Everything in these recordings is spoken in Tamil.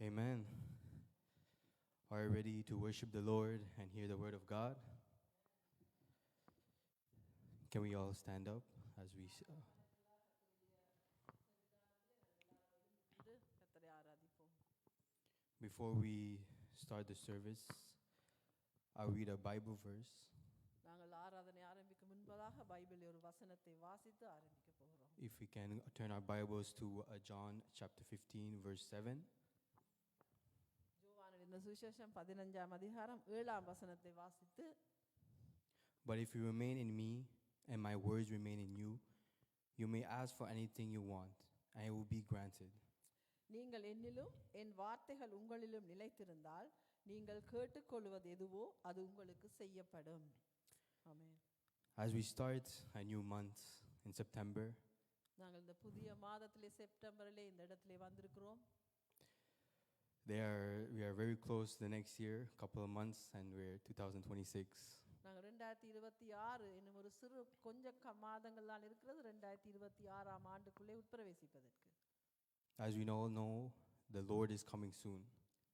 Amen. Are you ready to worship the Lord and hear the word of God? Can we all stand up as we கர்த்தரை ஆராதிப்போம். before we start the service, I'll read a Bible verse. நாங்கள் ஆராதனை ஆரம்பிக்கும் முன்பதாக பைபிளில் ஒரு வசனத்தை வாசித்து ஆரம்பிக்க போகிறோம். If we can turn our Bibles to John chapter 15 verse 7. யோவான் எழுதின சுவிசேஷம் 15ஆம் அதிகாரம் 7ஆம் வசனத்தை வாசித்து, But if you remain in me and my words remain in you, you may ask for anything you want, and it will be granted. நீங்கள் என்னிலும் என் வார்த்தைகள் உங்களிலும் நிலைத்திருந்தால் நீங்கள் கேட்டுக்கொள்வது எதுவோ அது உங்களுக்கு செய்யப்படும். ஆமென். As we start a new month in September, நாங்கள் இந்த புதிய மாதத்திலே செப்டம்பரிலே இந்த இடத்திலே வந்திருக்கிறோம். we are very close to the next year, couple of months, and we're 2026. நாங்கள் 2026 இன்னும் ஒரு சிறு கொஞ்ச மாதங்கள் தான் இருக்கிறது 2026ஆம் ஆண்டுக்குள்ளே உட்பிரவேசிப்பதற்கு. As we all know, the Lord is coming soon.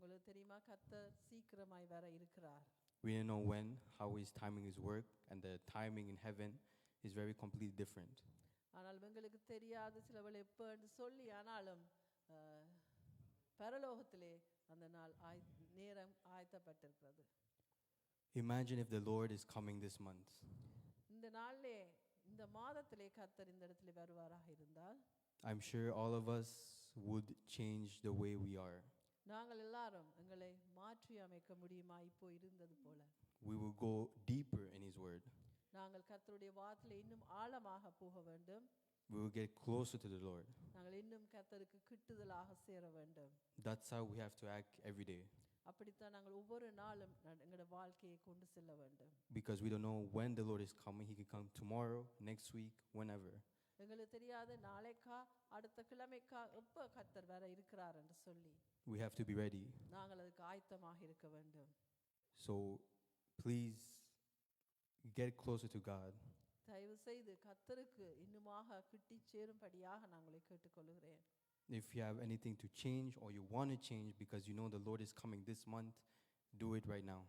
உங்களுக்கு தெரியுமா, கர்த்தர் சீக்கிரமாய் வர இருக்கிறார். We don't know when, how his timing is work, and the timing in heaven is very completely different. ஆனால் எங்களுக்கு தெரியாது சிலவள் எப்போ என்று சொல்லி, ஆனாலும் பரலோகத்திலே அந்த நாள் நேரம் ஆயத்தப்பட்டிருக்கிறது. Imagine if the Lord is coming this month. இந்த நாளிலே இந்த மாதத்திலே கர்த்தர் இந்த இடத்திலே வருவாராக இருந்தால், I'm sure all of us would change the way we are. நாங்கள் எல்லாரும் எங்களை மாற்றி அமைக்க முடியுமா இப்போ இருந்தது போல? We will go deeper in his word. நாங்கள் கர்த்தருடைய வார்த்தையிலே இன்னும் ஆழமாக போக வேண்டும். We will get closer to the Lord. நாங்கள் இன்னும் கர்த்தருக்கு கிட்டுதலாக சேர வேண்டும். That's how we have to act every day. அப்படித்தான் நாங்கள் ஒவ்வொரு நாளும் எங்களுடைய வாழ்க்கையை கொண்டு செல்ல வேண்டும். Because we don't know when the Lord is coming. He could come tomorrow, next week, whenever. எங்களுக்கு தெரியாது நாளைக்கா அடுத்த கிழமைக்கா எப்போ கர்த்தர் வர இருக்கிறார் என்று சொல்லி. We have to be ready. நாங்கள் அதுக்கு ஆயத்தமாக இருக்க வேண்டும். So please get closer to God. தயவு செய்து கர்த்தருக்கு இன்னுமாக கிட்டி சேரும்படியாக நாங்களை கேட்டுக்கொள்கிறேன். If you have anything to change or you want to change because you know the Lord is coming this month, do it right now.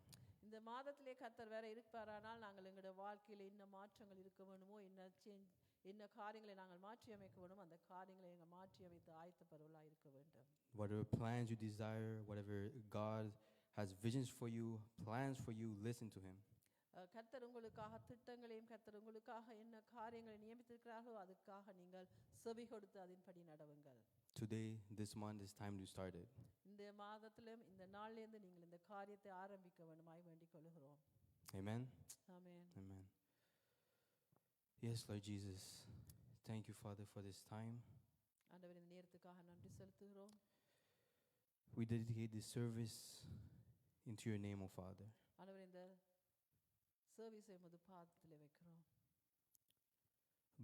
இந்த மாதத்திலே கர்த்தர் வேற இருப்பாரானால் நாங்கள் எங்களுடைய வாழ்க்கையில என்ன மாற்றங்கள் இருக்க வேண்டுமோ, என்ன காரியங்களை நாங்கள் மாற்றி அமைக்க வேண்டுமோ அந்த காரியங்களை நாங்கள் மாற்றி அமைத்து ஆயத்தப்படவர்களாக இருக்க வேண்டும். Whatever plans you desire, whatever God has visions for you, plans for you, listen to him. கர்த்தர் உங்களுக்காக திட்டங்களையும் கர்த்தர் உங்களுக்காக என்ன காரியங்களை நியமித்திருக்கிறார்களோ அதுக்காக நீங்கள் செவி கொடுத்து அதன்படி நடவுங்கள். Today, this month is time to start it. இந்த மாதத்திலும் இந்த நாளிலிருந்து நீங்கள் இந்த காரியத்தை ஆரம்பிக்க வேண்டுமாய் வேண்டிக் கொள்கிறோம். Amen. Amen. Amen. Yes, Lord Jesus. Thank you, Father, for this time. ஆண்டவரே, இந்த நேரத்துக்காக நன்றி செலுத்துகிறோம். We dedicate this service into your name, O Father. ஆண்டவரே, இந்த சர்வீஸை உமது பாதத்திலே வைக்கிறோம்.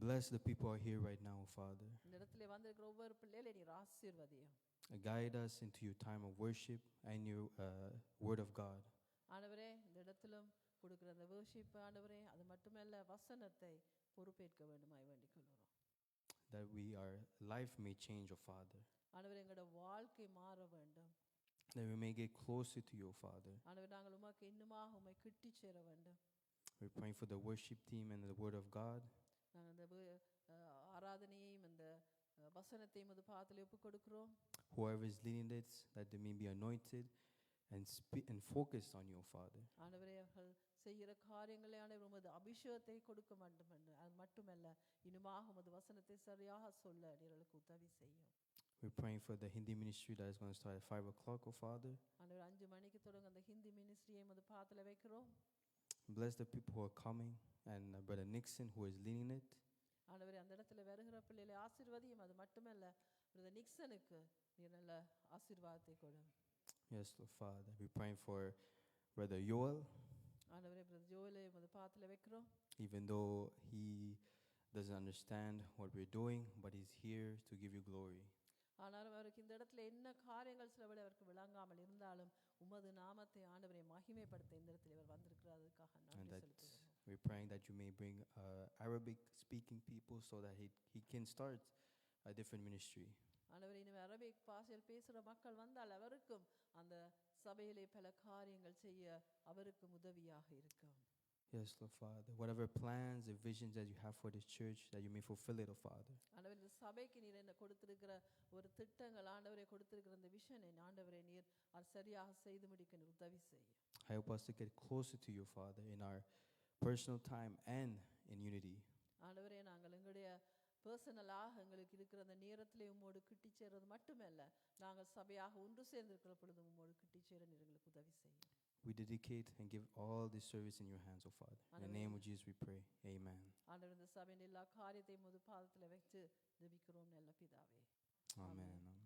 Bless the people who are here right now, O Father. இந்த இடத்திலே வந்திருக்கிற ஒவ்வொரு பிள்ளைகளையும் நீர் ஆசீர்வதியும். Guide us into your time of worship and your word of God. ஆண்டவரே, இந்த இடத்திலும் கொடுக்கிற அந்த worship ஆண்டவரே, அது மட்டுமல்ல வசனத்தை பொறுப்பேற்க வேண்டுமாய் வேண்டிக் கொள்கிறோம். That our life may change, O Father. ஆண்டவரே, எங்களுடைய வாழ்க்கை மாற வேண்டும். That we may get closer to you, O Father. ஆண்டவரே, நாங்கள் உமக்கு இன்னுமாக உம்மை கிட்டி சேர வேண்டும். We're praying for the worship team and the word of God. நாங்கள் இந்த ஆராதனையையும் இந்த வசனத்தையும் உமது பாதத்திலே ஒப்புக் கொடுக்கிறோம். Whoever is leading it, that they may be anointed and focused on you, O Father. ஆண்டவரே, அவர்கள் செய்கிற காரியங்களை ஆண்டவரே உமது அபிஷேகத்தை கொடுக்க வேண்டும் என்று அது மட்டுமல்ல இன்னுமாக உமது வசனத்தை சரியாக சொல்ல நீர்களுக்கு உதவி செய்யும். We're praying for the Hindi ministry that is going to start at 5 o'clock, O Father. ஆண்டவரே, 5 மணிக்கு தொடங்க அந்த ஹிந்தி மினிஸ்ட்ரியை உமது பாதத்திலே வைக்கிறோம். Bless the people who are coming and Brother Nixon who is leading it. ஆண்டவரே, அந்த இடத்துல வருகிற பிள்ளைகளை ஆசீர்வதியும். அது மட்டுமல்ல பிரதர் நிக்சனுக்கு நீர் நல்ல ஆசீர்வாதத்தை கொடு. Yes, Lord Father. We're praying for Brother Yoel. ஆண்டவரே, பிரதர் ஜோயலை உமது பாதத்திலே வைக்கிறோம். Even though he doesn't understand what we're doing, but he's here to give you glory. ஆனாலும் அவருக்கு இந்த இடத்துல என்ன காரியங்கள் சிலவளை அவருக்கு விளங்காமல் இருந்தாலும் உமது நாமத்தை ஆண்டவரை மகிமைப்படுத்த இந்த இடத்துல இவர் வந்திருக்கிறார். அதுக்காக நன்றி செலுத்துகிறோம். We're praying that you may bring Arabic speaking people so that he can start a different ministry. ஆண்டவரே இனிமே அரபிக் பாஷையில் பேசுகிற மக்கள் வந்தால் அவருக்கும் அந்த சபையிலே பல காரியங்கள் செய்ய அவருக்கும் உதவியாக இருக்கும். Yes, Lord Father. Whatever plans and visions that you have for this church, that you may fulfill it, oh Father. ஆண்டவரே இந்த சபைக்கு நீர் என்ன கொடுத்திருக்கிற ஒரு திட்டங்கள், ஆண்டவரே கொடுத்திருக்கிற இந்த விஷனை ஆண்டவரே நீர் அது சரியாக செய்து முடிக்க நீர் உதவி செய்யும். Help us to get closer to you, Father, in our personal time and in unity. ஆண்டவரே நாங்கள் எங்களுடைய பர்சனலாக எங்களுக்கு இருக்கிற அந்த நேரத்திலே உம்மோடு கிட்டி சேர்றது மட்டுமல்ல, நாங்கள் சபையாக ஒன்று சேர்ந்திருக்கிற பொழுது உம்மோடு கிட்டி சேர நீர் எங்களுக்கு உதவி செய்யும். We dedicate and give all this service in your hands, oh Father. In the name of Jesus we pray. Amen. ஆண்டவரே இந்த சபையின் எல்லா காரியத்தையும் உமது பாதத்தில் வைத்து ஜெபிக்கிறோம் நல்ல பிதாவே. Amen. Amen.